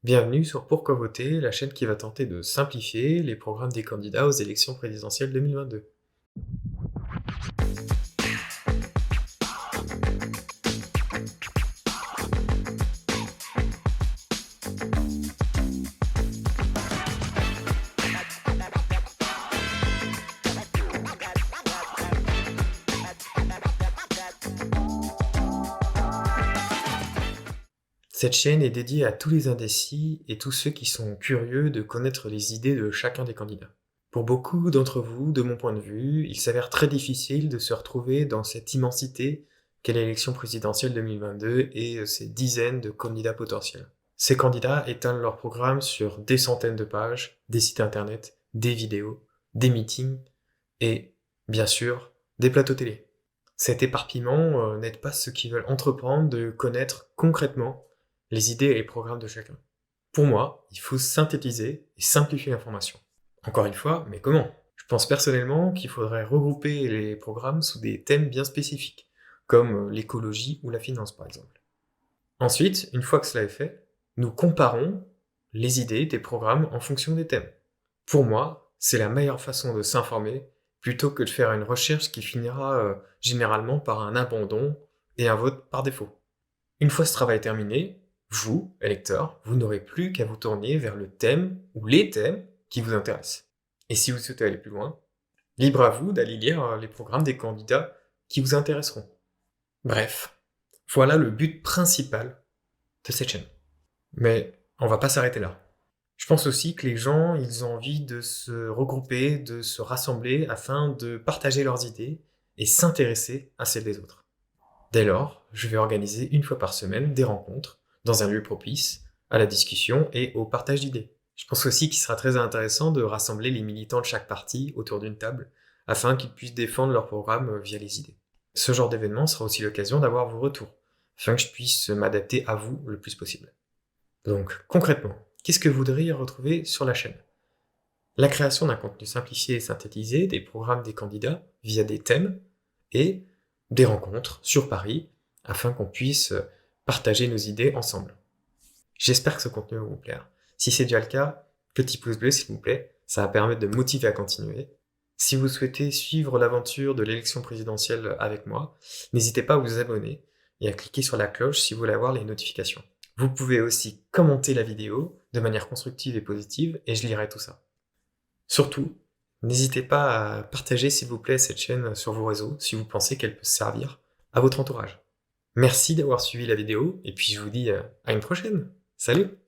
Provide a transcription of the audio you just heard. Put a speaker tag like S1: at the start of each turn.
S1: Bienvenue sur Pourquoi voter, la chaîne qui va tenter de simplifier les programmes des candidats aux élections présidentielles 2022. Cette chaîne est dédiée à tous les indécis et tous ceux qui sont curieux de connaître les idées de chacun des candidats. Pour beaucoup d'entre vous, de mon point de vue, il s'avère très difficile de se retrouver dans cette immensité qu'est l'élection présidentielle 2022 et ces dizaines de candidats potentiels. Ces candidats étalent leur programme sur des centaines de pages, des sites internet, des vidéos, des meetings et, bien sûr, des plateaux télé. Cet éparpillement n'aide pas ceux qui veulent entreprendre de connaître concrètement les idées et les programmes de chacun. Pour moi, il faut synthétiser et simplifier l'information. Encore une fois, mais comment? Je pense personnellement qu'il faudrait regrouper les programmes sous des thèmes bien spécifiques, comme l'écologie ou la finance par exemple. Ensuite, une fois que cela est fait, nous comparons les idées des programmes en fonction des thèmes. Pour moi, c'est la meilleure façon de s'informer plutôt que de faire une recherche qui finira généralement par un abandon et un vote par défaut. Une fois ce travail terminé, vous, électeurs, vous n'aurez plus qu'à vous tourner vers le thème ou les thèmes qui vous intéressent. Et si vous souhaitez aller plus loin, libre à vous d'aller lire les programmes des candidats qui vous intéresseront. Bref, voilà le but principal de cette chaîne. Mais on va pas s'arrêter là. Je pense aussi que les gens, ils ont envie de se regrouper, de se rassembler afin de partager leurs idées et s'intéresser à celles des autres. Dès lors, je vais organiser une fois par semaine des rencontres dans un lieu propice à la discussion et au partage d'idées. Je pense aussi qu'il sera très intéressant de rassembler les militants de chaque parti autour d'une table afin qu'ils puissent défendre leur programme via les idées. Ce genre d'événement sera aussi l'occasion d'avoir vos retours afin que je puisse m'adapter à vous le plus possible. Donc, concrètement, qu'est-ce que vous voudriez retrouver sur la chaîne? La création d'un contenu simplifié et synthétisé, des programmes des candidats via des thèmes et des rencontres sur Paris afin qu'on puisse partager nos idées ensemble. J'espère que ce contenu va vous plaire. Si c'est déjà le cas, petit pouce bleu s'il vous plaît, ça va permettre de me motiver à continuer. Si vous souhaitez suivre l'aventure de l'élection présidentielle avec moi, n'hésitez pas à vous abonner et à cliquer sur la cloche si vous voulez avoir les notifications. Vous pouvez aussi commenter la vidéo de manière constructive et positive et je lirai tout ça. Surtout, n'hésitez pas à partager s'il vous plaît cette chaîne sur vos réseaux si vous pensez qu'elle peut servir à votre entourage. Merci d'avoir suivi la vidéo et puis je vous dis à une prochaine. Salut!